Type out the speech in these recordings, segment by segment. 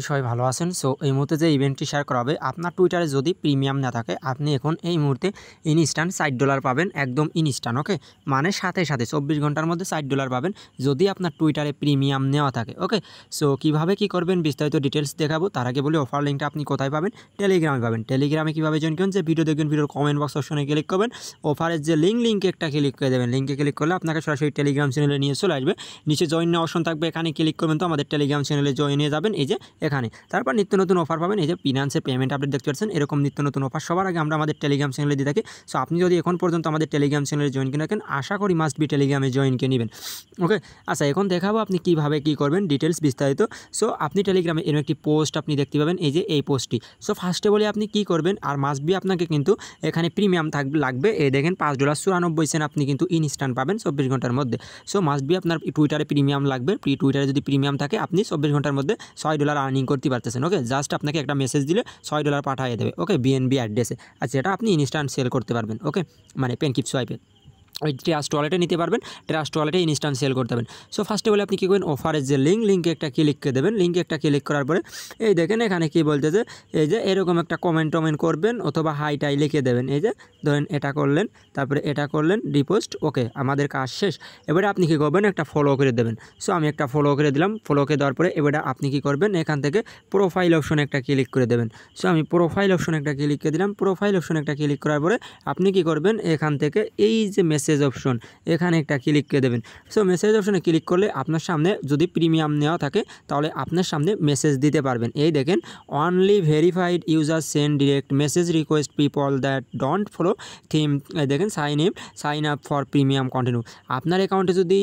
সবাই ভালো আছেন। সো এই মুহূর্তে যে ইভেন্টটি শেয়ার করা হবে, আপনার টুইটারে যদি প্রিমিয়াম না থাকে, আপনি এখন এই মুহূর্তে ইনস্ট্যান্ট $60 পাবেন, একদম ইনস্ট্যান্ট। ওকে, মানে সাথে সাথে 24 ঘন্টার মধ্যে $60 পাবেন যদি আপনার টুইটারে প্রিমিয়াম নেওয়া থাকে। ওকে, সো কীভাবে কী করবেন বিস্তারিত ডিটেলস দেখাবো। তার আগে বলি অফার লিঙ্কটা আপনি কোথায় পাবেন? টেলিগ্রামে পাবেন। টেলিগ্রামে কীভাবে জয়েন করবেন? যে ভিডিও দেখবেন, ভিডিওর কমেন্ট বক্স অপশনে ক্লিক করবেন, অফারের যে লিঙ্কে একটা ক্লিক করে দেবেন। লিঙ্কে ক্লিক করলে আপনাকে সরাসরি টেলিগ্রাম চ্যানেলে নিয়ে চলে আসবে। নিচে জয়েন নেওয়ার অপশন থাকবে, এখানে ক্লিক করবেন তো আমাদের টেলিগ্রাম চ্যানেলে জয়েন হয়ে যাবেন। এই যে এখানে তারপর নিত্য নতুন অফার পাবেন। এই যে ফিনান্সে পেমেন্ট আপডেট দেখতে পাচ্ছেন, এরকম নিত্য নতুন অফার সবার আগে আমরা আমাদের টেলিগ্রাম চ্যানেলে দিয়ে থাকি। সো আপনি যদি এখন পর্যন্ত আমাদের টেলিগ্রাম চ্যানেলে জয়েন করে রাখেন, আশা করি মাস্ট বি টেলিগ্রামে জয়েন করে নেবেন। ওকে, আচ্ছা এখন দেখাবো আপনি কীভাবে কী করবেন, ডিটেলস বিস্তারিত। সো আপনি টেলিগ্রামে এরকম একটি পোস্ট আপনি দেখতে পাবেন, এই যে এই পোস্টটি। সো ফার্স্টে বলি আপনি কী করবেন, আর মাস্ট বি আপনাকে কিন্তু এখানে প্রিমিয়াম লাগবে। এই দেখেন $5.94 আপনি কিন্তু ইনস্ট্যান্ট পাবেন 24 ঘন্টার মধ্যে। সো মাস্ট বি আপনার টুইটারে প্রিমিয়াম লাগবে। টুইটারে যদি প্রিমিয়াম থাকে, আপনি 24 ঘন্টার মধ্যে $6 আর্নিং করতে পারতেছেন। ওকে, জাস্ট আপনাকে একটা মেসেজ দিলে $6 পাঠিয়ে দেবে। ওকে, বিএনবি অ্যাড্রেসে। আচ্ছা, এটা আপনি ইনস্ট্যান্ট সেল করতে পারবেন। ওকে, মানে পেনকিপ সোয়াইপে ওই ট্রাস্ট ওয়ালেটে নিতে পারবেন, ট্রাস্ট ওয়ালেটে ইনস্ট্যান্ট সেল করতে পারবেন। সো ফার্স্টে বলে আপনি কী করবেন, অফারের যে লিঙ্কে একটা ক্লিক করে দেবেন। লিঙ্কে একটা ক্লিক করার পরে এই দেখেন এখানে কী বলতেছে, এই যে এরকম একটা কমেন্ট করবেন অথবা হাইটাই লিখে দেবেন। এই যে ধরেন এটা করলেন, তারপরে এটা করলেন, রিপোস্ট। ওকে, আমাদের কাজ শেষ। এবারে আপনি কী করবেন, একটা ফলো করে দেবেন। সো আমি একটা ফলো করে দিলাম। ফলো করে দেওয়ার পরে এবারে আপনি কী করবেন, এখান থেকে প্রোফাইল অপশনে একটা ক্লিক করে দেবেন। সো আমি প্রোফাইল অপশনে একটা ক্লিক করে দিলাম। প্রোফাইল অপশনে একটা ক্লিক করার পরে আপনি কী করবেন, এখান থেকে এই যে মেসেজ অপশন, এখানে একটা ক্লিক করে দেবেন। সো মেসেজ অপশনে ক্লিক করলে আপনার সামনে যদি প্রিমিয়াম নেওয়া থাকে, তাহলে আপনার সামনে মেসেজ দিতে পারবেন। এই দেখেন, only verified user send direct message request people that don't follow them. দেখেন sign up for premium continue. আপনার অ্যাকাউন্টে যদি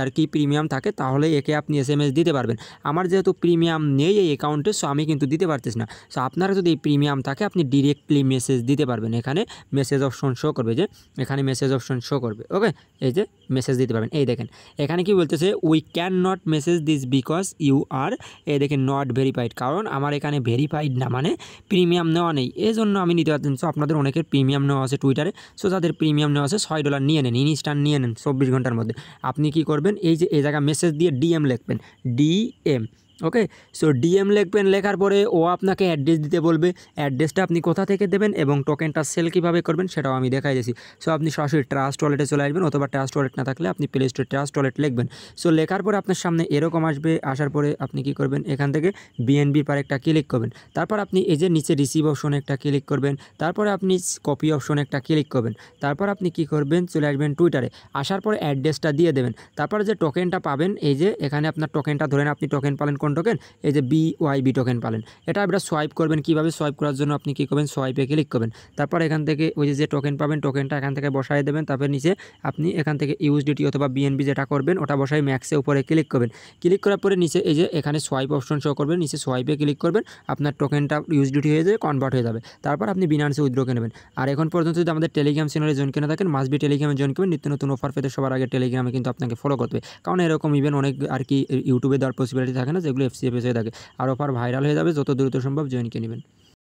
আর কি প্রিমিয়াম থাকে, তাহলে একে আপনি SMS দিতে পারবেন। আমার যেহেতু প্রিমিয়াম নেই এই অ্যাকাউন্টে, সো আমি কিন্তু দিতে পারতেছি না। সো আপনারা যদি প্রিমিয়াম থাকে, আপনি ডিরেক্টলি মেসেজ দিতে পারবেন। এখানে মেসেজ অপশন শো করবে, যে এখানে মেসেজ অপশন শো করবে। ওকে, এই যে মেসেজ দিতে পারবেন। এই দেখেন এখানে কি বলতেছে, we can not message this because you are, এই দেখেন নট ভেরিফাইড, কারণ আমার এখানে ভেরিফাইড না, মানে প্রিমিয়াম নেওয়া নেই, এই জন্য আমি নিতে পারতেন। সো আপনাদের অনেকের প্রিমিয়াম নেওয়া আছে টুইটারে। সো যাদের প্রিমিয়াম নেওয়া আছে $6 নিয়ে নেন, ইনস্ট্যান্ট নিয়ে নেন 24 ঘন্টার মধ্যে। আপনি কি করবেন, এই যে এই জায়গায় মেসেজ দিয়ে DM লিখবেন, DM। ওকে, সো DM লিখবেন, লেখার পরে ও আপনাকে অ্যাড্রেস দিতে বলবে। অ্যাড্রেসটা আপনি কোথা থেকে দেবেন এবং টোকেনটা সেল কীভাবে করবেন সেটাও আমি দেখাই দিয়েছি। সো আপনি সরাসরি ট্রাস্ট ওয়ালেটে চলে আসবেন, অথবা ট্রাস্ট ওয়ালেট না থাকলে আপনি প্লে স্টোরে ট্রাস্ট ওয়ালেট লিখবেন। সো লেখার পরে আপনার সামনে এরকম আসবে। আসার পরে আপনি কি করবেন, এখান থেকে BNBর পর একটা ক্লিক করবেন। তারপর আপনি এই যে নিচে রিসিভ অপশনে একটা ক্লিক করবেন। তারপরে আপনি কপি অপশনে একটা ক্লিক করবেন। তারপর আপনি কি করবেন, চলে আসবেন টুইটারে। আসার পরে অ্যাড্রেসটা দিয়ে দেবেন। তারপরে যে টোকেনটা পাবেন, এই যে এখানে আপনার টোকেনটা ধরেন, আপনি টোকেন পালেন কোন টোকেন, এই যে BYB টোকেন পালেন। এটা আপনারা সোয়াইপ করবেন। কীভাবে সোয়াইপ করার জন্য আপনি কী করবেন, সোয়াইপে ক্লিক করবেন। তারপর এখান থেকে ওই যে টোকেন পাবেন, টোকেনটা এখান থেকে বসায় দেবেন। তারপর নিচে আপনি এখান থেকে USDT অথবা BNB যেটা করবেন, ওটা বসাই ম্যাক্সে উপরে ক্লিক করবেন। ক্লিক করার পরে নিচে এই যে এখানে সোয়াইপ অপশন শো করবেন, নিচে সোয়াইপে ক্লিক করবেন। আপনার টোকেনটা USDT হয়ে যাবে, কনভার্ট হয়ে যাবে। তারপর আপনি বিনান্সে উইথড্র করে নেবেন। আর এখন পর্যন্ত যদি আমাদের টেলিগ্রাম চ্যানেলে জয়েন করে থাকেন, মাস্ট বি টেলিগ্রামে জয়েন করবেন। নিত্য নতুন অফার পেতে সবার আগে টেলিগ্রামে কিন্তু আপনাকে ফলো করতে হবে, কারণ এরকম ইভেন্ট অনেক আর কি ইউটিউবে দেওয়ার পসিবিলিটি থাকে না, যেগুলো FCFS হয়ে থাকে। আর অফার ভাইরাল হয়ে যাবে, যত দ্রুত সম্ভব জয়েন করে নেবেন।